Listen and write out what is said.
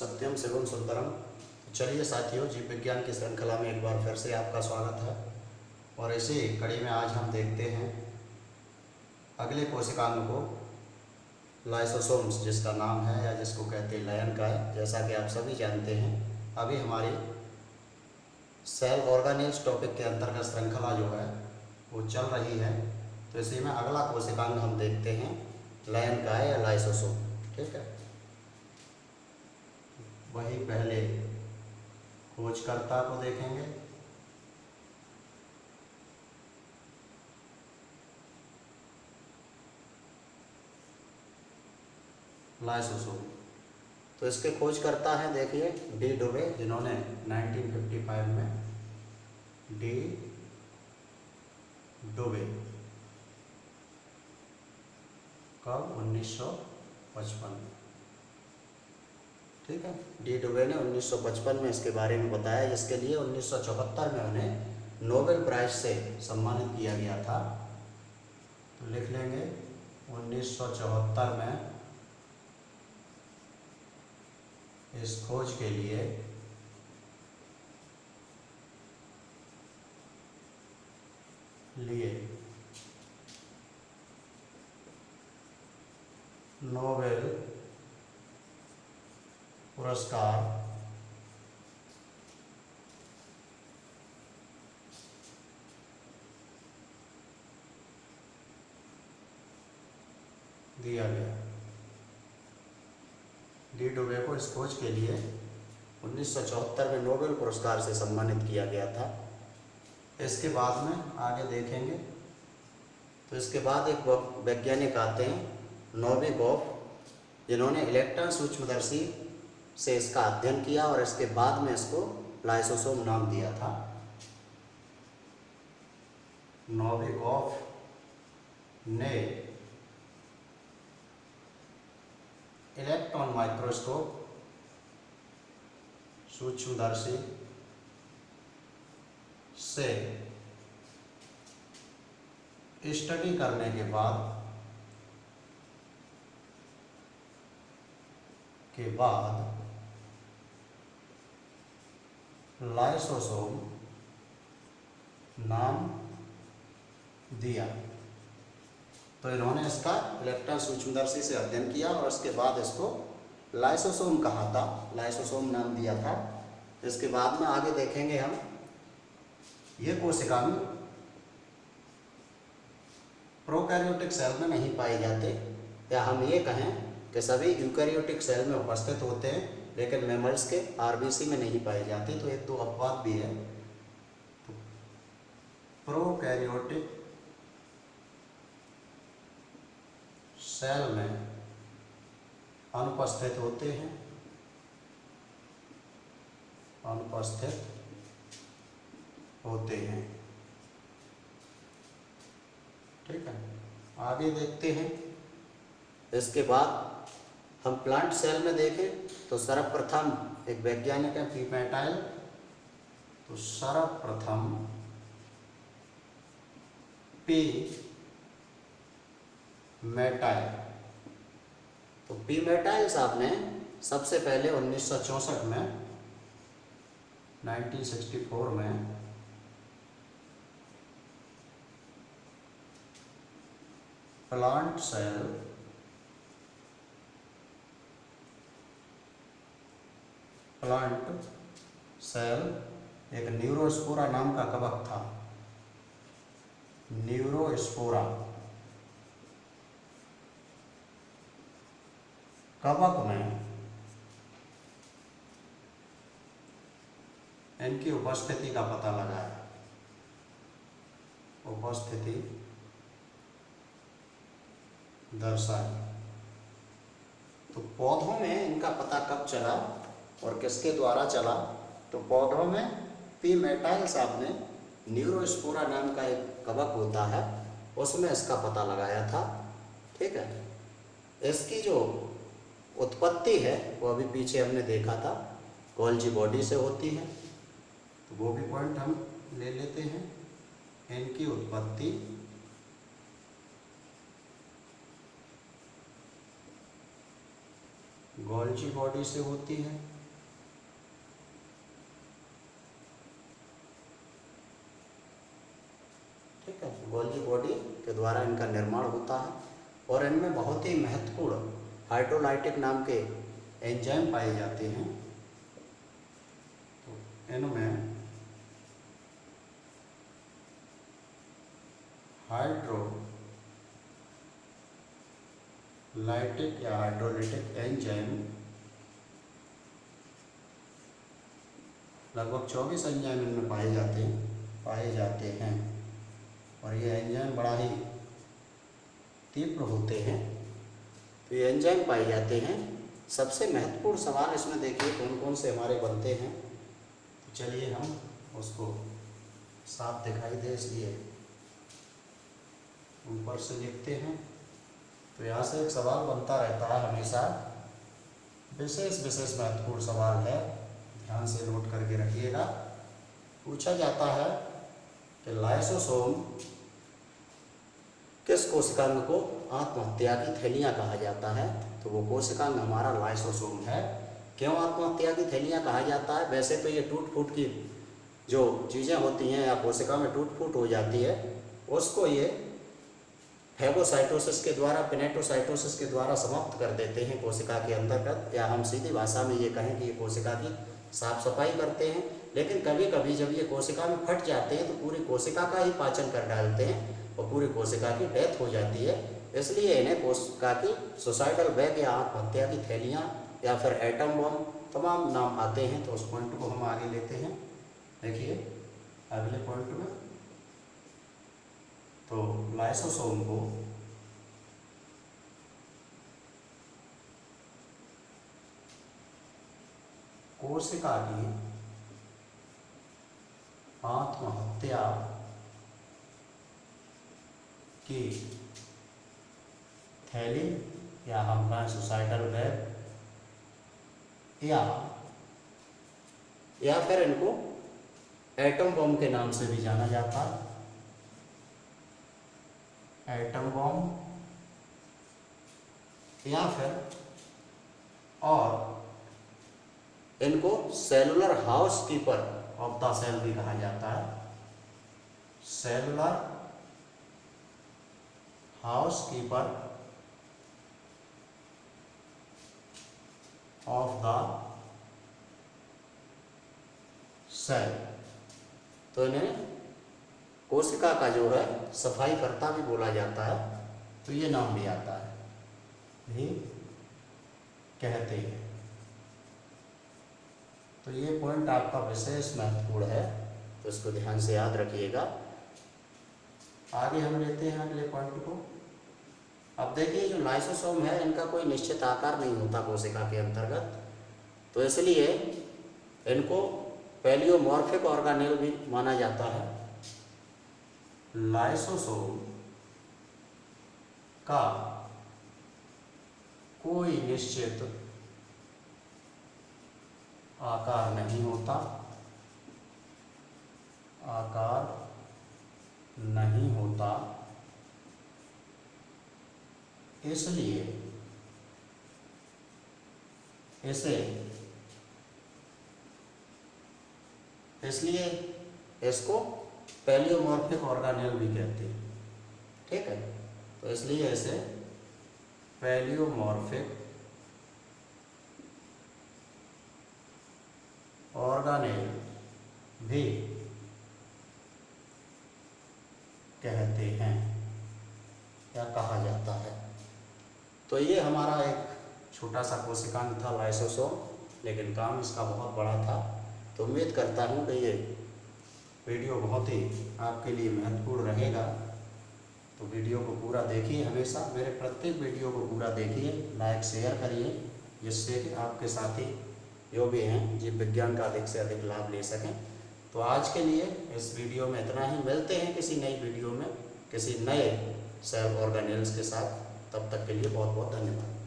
सत्यम शिवम सुंदरम। चलिए साथियों, जीव विज्ञान की श्रृंखला में एक बार फिर से आपका स्वागत है। और इसी कड़ी में आज हम देखते हैं अगले कोशिकांग को, लाइसोसोम्स जिसका नाम है या जिसको कहते हैं लयनकाय। जैसा कि आप सभी जानते हैं, अभी हमारी सेल ऑर्गेनेल्स टॉपिक के अंतर्गत श्रृंखला जो है वो चल रही है। तो इसी में अगला कोशिकांग हम देखते हैं लयनकाय या लाइसोसोम। ठीक है, वही पहले खोजकर्ता को देखेंगे। लाइसोसोम, तो इसके खोजकर्ता हैं, देखिए डी डुबे, जिन्होंने 1955 में डी डुबे, कब 1955। ठीक है, डी डुबे ने 1955 में इसके बारे में बताया, जिसके लिए 1974 में उन्हें नोबेल प्राइज से सम्मानित किया गया था। तो लिख लेंगे 1974 में इस खोज के लिए नोबेल पुरस्कार दिया गया। डी डुबे को इस खोज के लिए 1974 में नोबेल पुरस्कार से सम्मानित किया गया था। इसके बाद में आगे देखेंगे तो इसके बाद एक वैज्ञानिक आते हैं नोविकोव, जिन्होंने इलेक्ट्रॉन सूक्ष्मदर्शी से इसका अध्ययन किया और इसके बाद में इसको लाइसोसोम नाम दिया था। नोविकोव ने इलेक्ट्रॉन माइक्रोस्कोप सूक्ष्मदर्शी से स्टडी करने के बाद लाइसोसोम नाम दिया। तो इन्होंने इसका इलेक्ट्रॉन सूक्ष्मदर्शी से अध्ययन किया और इसके बाद इसको लाइसोसोम कहा था, लाइसोसोम नाम दिया था। इसके बाद में आगे देखेंगे हम, ये कोशिकाएं प्रोकैरियोटिक सेल में नहीं पाए जाते, या हम ये कहें कि सभी यूकैरियोटिक सेल में उपस्थित होते हैं लेकिन मैमल्स के आरबीसी में नहीं पाए जाते। तो एक दो अपवाद भी है। तो प्रोकैरियोटिक सेल में अनुपस्थित होते हैं, ठीक है, आगे देखते हैं। इसके बाद हम प्लांट सेल में देखें तो सर्वप्रथम एक वैज्ञानिक है पी मेटाइल। तो सर्वप्रथम पी मेटाइल, तो पी मेटाइल साहब ने सबसे पहले 1964 में 1964 में प्लांट सेल एक न्यूरोस्पोरा नाम का कवक था। न्यूरोस्पोरा कवक में इनकी उपस्थिति का पता लगाया। उपस्थिति दर्शाई। तो पौधों में इनका पता कब चला और किसके द्वारा चला? तो पौधों में पी मेटाइल साहब ने न्यूरोस्पोरा नाम का एक कवक होता है, उसमें इसका पता लगाया था। ठीक है, इसकी जो उत्पत्ति है वो अभी पीछे हमने देखा था, गोल्जी बॉडी से होती है। तो वो भी पॉइंट हम ले लेते हैं। इनकी उत्पत्ति गोल्जी बॉडी से होती है। द्वारा इनका निर्माण होता है और इनमें बहुत ही महत्वपूर्ण हाइड्रोलाइटिक नाम के एंजाइम पाए जाते हैं। तो इनमें हाइड्रोलाइटिक या हाइड्रोलिटिक एंजाइम लगभग 24 एंजाइम इनमें पाए जाते हैं और ये एंजाइम बड़ा ही तीव्र होते हैं। तो ये एंजाइम पाए जाते हैं। सबसे महत्वपूर्ण सवाल इसमें देखिए कौन कौन से हमारे बनते हैं। तो चलिए हम उसको साफ दिखाई दे इसलिए ऊपर से लिखते हैं। तो यहाँ से एक सवाल बनता रहता है हमेशा, विशेष महत्वपूर्ण सवाल है, ध्यान से नोट करके रखिएगा। पूछा जाता है कि लाइसोसोम किस कोशिकांग को आत्महत्या की थैलियाँ कहा जाता है। तो वो कोशिकांग हमारा लाइसोसोम है। क्यों आत्महत्या की थैलियाँ कहा जाता है? वैसे तो ये टूट फूट की जो चीज़ें होती हैं या कोशिका में टूट फूट हो जाती है उसको ये फैगोसाइटोसिस के द्वारा, पिनेटोसाइटोसिस के द्वारा समाप्त कर देते हैं कोशिका के अंतर्गत, या हम सीधी भाषा में ये कहें कि ये कोशिका की साफ सफाई करते हैं। लेकिन कभी कभी जब ये कोशिका में फट जाते हैं तो पूरी कोशिका का ही पाचन कर डालते हैं और पूरी कोशिका की डेथ हो जाती है। इसलिए इन्हें कोशिका की सुसाइडल बैग या आत्महत्या की थैलियाँ या फिर एटम बम तमाम नाम आते हैं। तो उस पॉइंट को हम आगे लेते हैं। देखिए अगले पॉइंट में, तो लाइसोसोम को कोशिका की आत्महत्या की थैली या हम कहें सुसाइडल बैग या फिर इनको एटम बम के नाम से भी जाना जाता है। एटम बम या फिर और इनको cellular housekeeper of the cell भी कहा जाता है। Cellular housekeeper of the cell. तो इन्हें कोशिका का जो है सफाई करता भी बोला जाता है। तो ये नाम भी आता है, भी कहते हैं। तो ये पॉइंट आपका विशेष महत्वपूर्ण है, तो इसको ध्यान से याद रखिएगा। आगे हम लेते हैं अगले पॉइंट को। अब देखिए जो लाइसोसोम है इनका कोई निश्चित आकार नहीं होता कोशिका के अंतर्गत, तो इसलिए इनको पैलियोमॉर्फिक ऑर्गेनेल भी माना जाता है। लाइसोसोम का कोई निश्चित आकार नहीं होता, इसलिए इसको पैलियोमॉर्फिक ऑर्गेनेल भी कहते हैं। ठीक है, तो इसलिए इसे पैलियोमॉर्फिक ऑर्गेनेल भी कहते हैं या कहा जाता है। तो ये हमारा एक छोटा सा कोशिकांग था लाइसोसोम, लेकिन काम इसका बहुत बड़ा था। तो उम्मीद करता हूँ कि ये वीडियो बहुत ही आपके लिए महत्वपूर्ण रहेगा। तो वीडियो को पूरा देखिए, हमेशा मेरे प्रत्येक वीडियो को पूरा देखिए, लाइक शेयर करिए, जिससे कि आपके साथी जो भी हैं जीव विज्ञान का अधिक से अधिक लाभ ले सकें। तो आज के लिए इस वीडियो में इतना ही। मिलते हैं किसी नई वीडियो में किसी नए सेल ऑर्गेनेल्स के साथ। तब तक के लिए बहुत बहुत धन्यवाद।